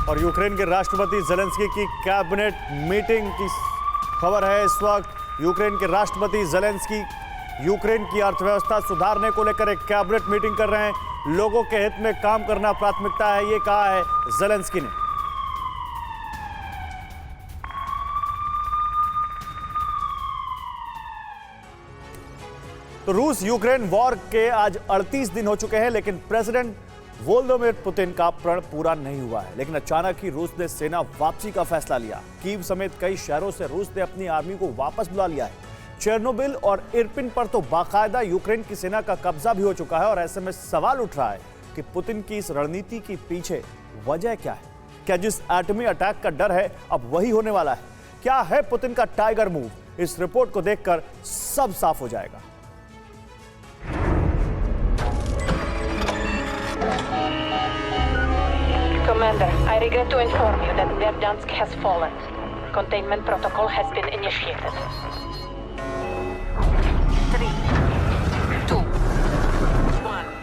और यूक्रेन के राष्ट्रपति जेलेंस्की की कैबिनेट मीटिंग की खबर है इस वक्त। यूक्रेन के राष्ट्रपति जेलेंस्की यूक्रेन की अर्थव्यवस्था सुधारने को लेकर एक कैबिनेट मीटिंग कर रहे हैं। लोगों के हित में काम करना प्राथमिकता है, ये कहा है जेलेंस्की ने। तो रूस यूक्रेन वॉर के आज 38 दिन हो चुके हैं, लेकिन प्रेसिडेंट वोलोदिमीर पुतिन का प्रण पूरा नहीं हुआ है। लेकिन अचानक ही रूस ने सेना वापसी का फैसला लिया। कीव समेत कई शहरों से रूस ने अपनी आर्मी को वापस बुला लिया है। चेर्नोबिल और इरपिन पर तो बाकायदा यूक्रेन की सेना का कब्जा भी हो चुका है। और ऐसे में सवाल उठ रहा है कि पुतिन की इस रणनीति के पीछे वजह क्या है? क्या जिस एटमी अटैक का डर है अब वही होने वाला है? क्या है पुतिन का टाइगर मूव? इस रिपोर्ट को देखकर सब साफ हो जाएगा। Commander, I regret to inform you that Verdansk has fallen. Containment protocol has been initiated. 3, 2, 1.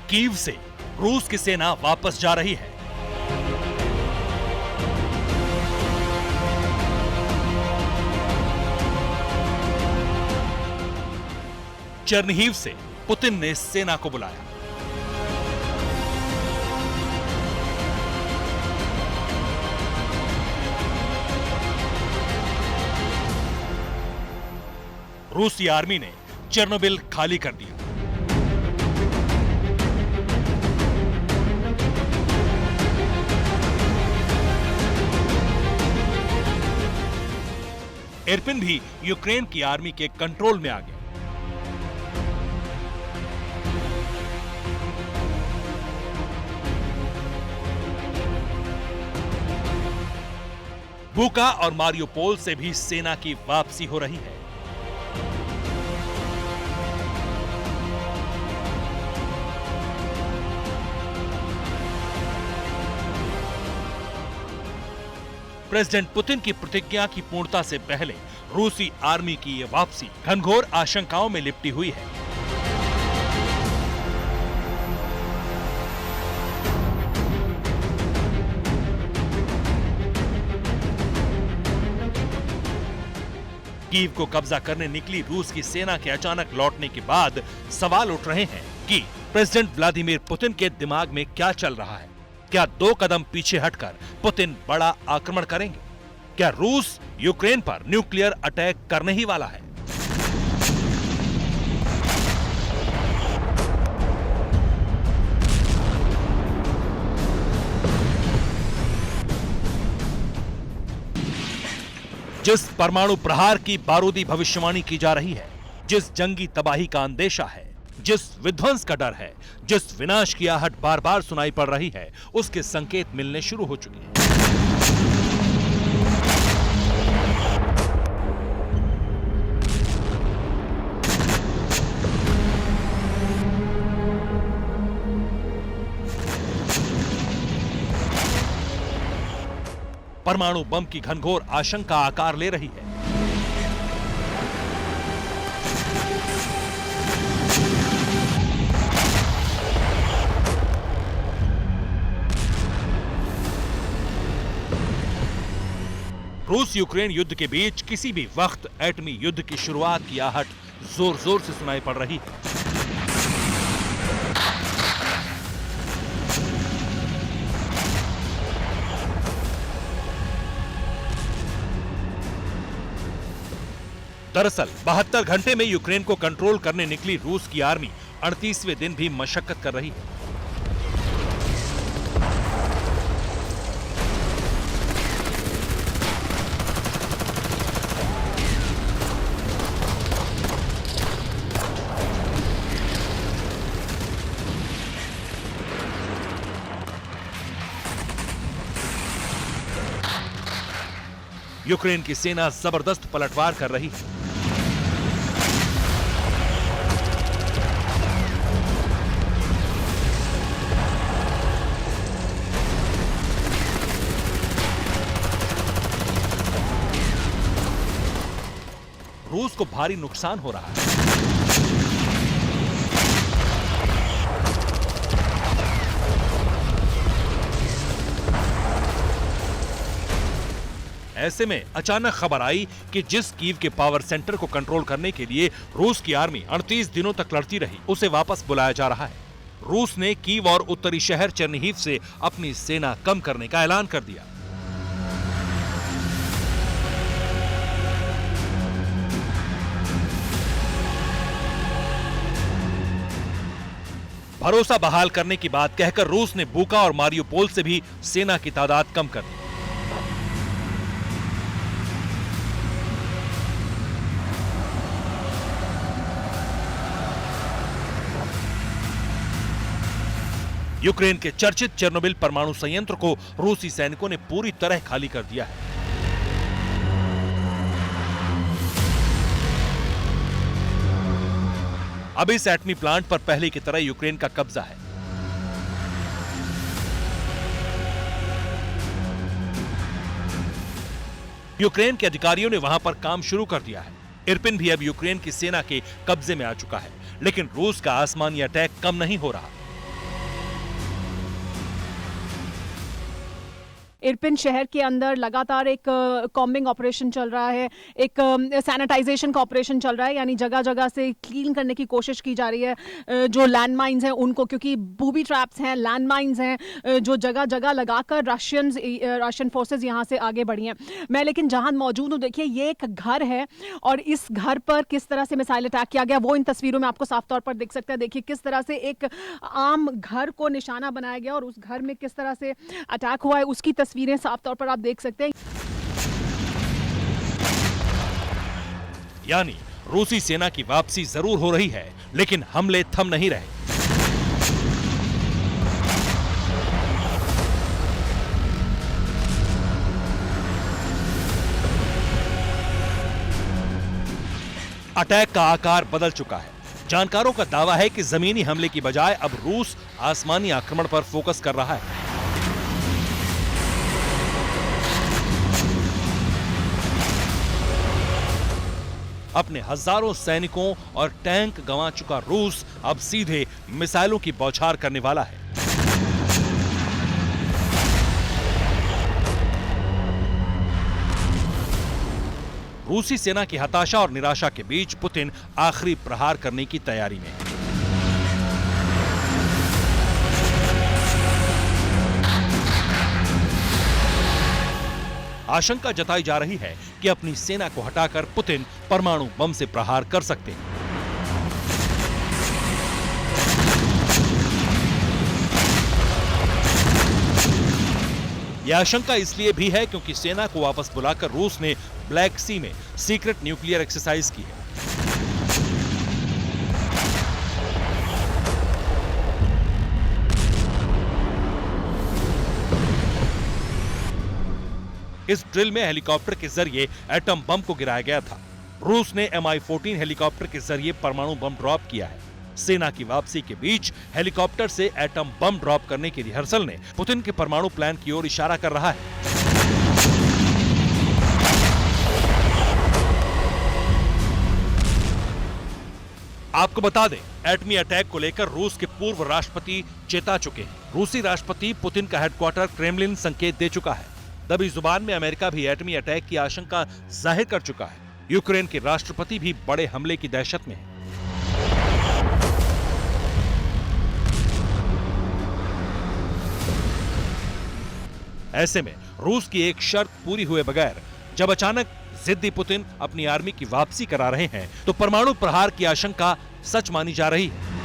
Kyiv से रूस की सेना वापस जा रही है। चेर्निहिव से पुतिन ने सेना को बुलाया। रूसी आर्मी ने चेर्नोबिल खाली कर दिया। इरपिन भी यूक्रेन की आर्मी के कंट्रोल में आ गया। बुका और मारियोपोल से भी सेना की वापसी हो रही है। प्रेसिडेंट पुतिन की प्रतिज्ञा की पूर्णता से पहले रूसी आर्मी की यह वापसी घनघोर आशंकाओं में लिपटी हुई है। कीव को कब्जा करने निकली रूस की सेना के अचानक लौटने के बाद सवाल उठ रहे हैं कि प्रेसिडेंट व्लादिमीर पुतिन के दिमाग में क्या चल रहा है। क्या 2 कदम पीछे हटकर पुतिन बड़ा आक्रमण करेंगे? क्या रूस यूक्रेन पर न्यूक्लियर अटैक करने ही वाला है? जिस परमाणु प्रहार की बारूदी भविष्यवाणी की जा रही है, जिस जंगी तबाही का अंदेशा है, जिस विध्वंस का डर है, जिस विनाश की आहट बार बार सुनाई पड़ रही है, उसके संकेत मिलने शुरू हो चुके हैं। परमाणु बम की घनघोर आशंका आकार ले रही है। रूस यूक्रेन युद्ध के बीच किसी भी वक्त एटमी युद्ध की शुरुआत की आहट जोर जोर से सुनाई पड़ रही है। दरअसल 72 घंटे में यूक्रेन को कंट्रोल करने निकली रूस की आर्मी 38वें दिन भी मशक्कत कर रही है। यूक्रेन की सेना जबरदस्त पलटवार कर रही है। रूस को भारी नुकसान हो रहा है। ऐसे में अचानक खबर आई कि जिस कीव के पावर सेंटर को कंट्रोल करने के लिए रूस की आर्मी 38 दिनों तक लड़ती रही, उसे वापस बुलाया जा रहा है। रूस ने कीव और उत्तरी शहर चेर्निहिव से अपनी सेना कम करने का ऐलान कर दिया। भरोसा बहाल करने की बात कहकर रूस ने बूका और मारियोपोल से भी सेना की तादाद कम कर दी। यूक्रेन के चर्चित चेर्नोबिल परमाणु संयंत्र को रूसी सैनिकों ने पूरी तरह खाली कर दिया है। अब इस एटमी प्लांट पर पहले की तरह यूक्रेन का कब्जा है। यूक्रेन के अधिकारियों ने वहां पर काम शुरू कर दिया है। इरपिन भी अब यूक्रेन की सेना के कब्जे में आ चुका है, लेकिन रूस का आसमानी अटैक कम नहीं हो रहा। इरपिन शहर के अंदर लगातार एक कॉम्बिंग ऑपरेशन चल रहा है, एक सैनिटाइजेशन का ऑपरेशन चल रहा है, यानी जगह जगह से क्लीन करने की कोशिश की जा रही है। जो लैंडमाइंस हैं उनको, क्योंकि बूबी ट्रैप्स हैं, लैंडमाइंस हैं जो जगह जगह लगाकर रशियन फोर्सेस यहाँ से आगे बढ़ी हैं। मैं लेकिन जहाँ मौजूद हूँ, देखिए ये एक घर है और इस घर पर किस तरह से मिसाइल अटैक किया गया वो इन तस्वीरों में आपको साफ तौर पर दिख सकता है। देखिए किस तरह से एक आम घर को निशाना बनाया गया और उस घर में किस तरह से अटैक हुआ है उसकी तस्वीरें साफ तौर पर आप देख सकते हैं। यानी रूसी सेना की वापसी जरूर हो रही है, लेकिन हमले थम नहीं रहे। अटैक का आकार बदल चुका है। जानकारों का दावा है कि जमीनी हमले की बजाय अब रूस आसमानी आक्रमण पर फोकस कर रहा है। अपने हजारों सैनिकों और टैंक गंवा चुका रूस अब सीधे मिसाइलों की बौछार करने वाला है। रूसी सेना की हताशा और निराशा के बीच पुतिन आखिरी प्रहार करने की तैयारी में है। आशंका जताई जा रही है कि अपनी सेना को हटाकर पुतिन परमाणु बम से प्रहार कर सकते हैं। यह आशंका इसलिए भी है क्योंकि सेना को वापस बुलाकर रूस ने ब्लैक सी में सीक्रेट न्यूक्लियर एक्सरसाइज की है। इस ड्रिल में हेलीकॉप्टर के जरिए एटम बम को गिराया गया था। रूस ने Mi-14 हेलीकॉप्टर के जरिए परमाणु बम ड्रॉप किया है। सेना की वापसी के बीच हेलीकॉप्टर से एटम बम ड्रॉप करने की रिहर्सल ने पुतिन के परमाणु प्लान की ओर इशारा कर रहा है। आपको बता दें, एटमी अटैक को लेकर रूस के पूर्व राष्ट्रपति चेता चुके हैं। रूसी राष्ट्रपति पुतिन का हेडक्वार्टर क्रेमलिन संकेत दे चुका है। दबी जुबान में अमेरिका भी एटमी अटैक की आशंका जाहिर कर चुका है। यूक्रेन के राष्ट्रपति भी बड़े हमले की दहशत में हैं। ऐसे में रूस की एक शर्त पूरी हुए बगैर जब अचानक जिद्दी पुतिन अपनी आर्मी की वापसी करा रहे हैं, तो परमाणु प्रहार की आशंका सच मानी जा रही है।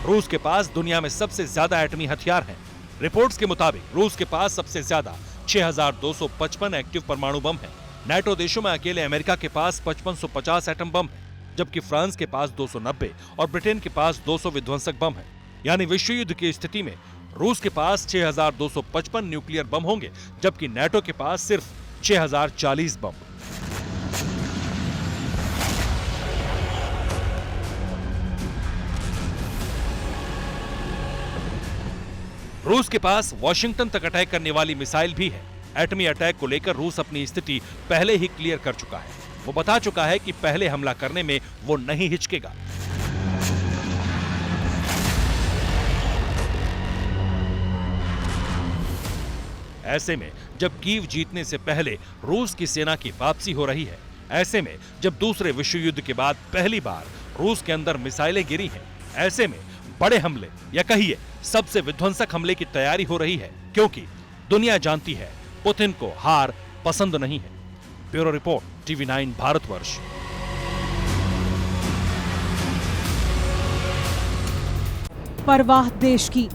रूस के पास दुनिया में सबसे ज्यादा एटमी हथियार हैं। रिपोर्ट्स के मुताबिक रूस के पास सबसे ज्यादा 6255 एक्टिव परमाणु बम हैं। नाटो देशों में अकेले अमेरिका के पास 5550 एटम बम हैं, जबकि फ्रांस के पास 290 और ब्रिटेन के पास 200 विध्वंसक बम हैं। यानी विश्व युद्ध की स्थिति में रूस के पास 6,255 न्यूक्लियर बम होंगे, जबकि नाटो के पास सिर्फ 6,040 बम। रूस के पास वॉशिंगटन तक अटैक करने वाली मिसाइल भी है। एटमी अटैक को लेकर रूस अपनी स्थिति पहले ही क्लियर कर चुका है। वो बता चुका है कि पहले हमला करने में वो नहीं हिचकेगा। ऐसे में जब कीव जीतने से पहले रूस की सेना की वापसी हो रही है, ऐसे में जब दूसरे विश्व युद्ध के बाद पहली बार रूस के अंदर मिसाइलें गिरी हैं, ऐसे में बड़े हमले या कहिए सबसे विध्वंसक हमले की तैयारी हो रही है, क्योंकि दुनिया जानती है पुतिन को हार पसंद नहीं है। Bureau report, TV9 Bharatvarsh. परवाह देश की,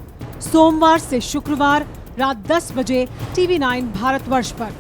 सोमवार से शुक्रवार रात 10 बजे TV9 भारतवर्ष पर।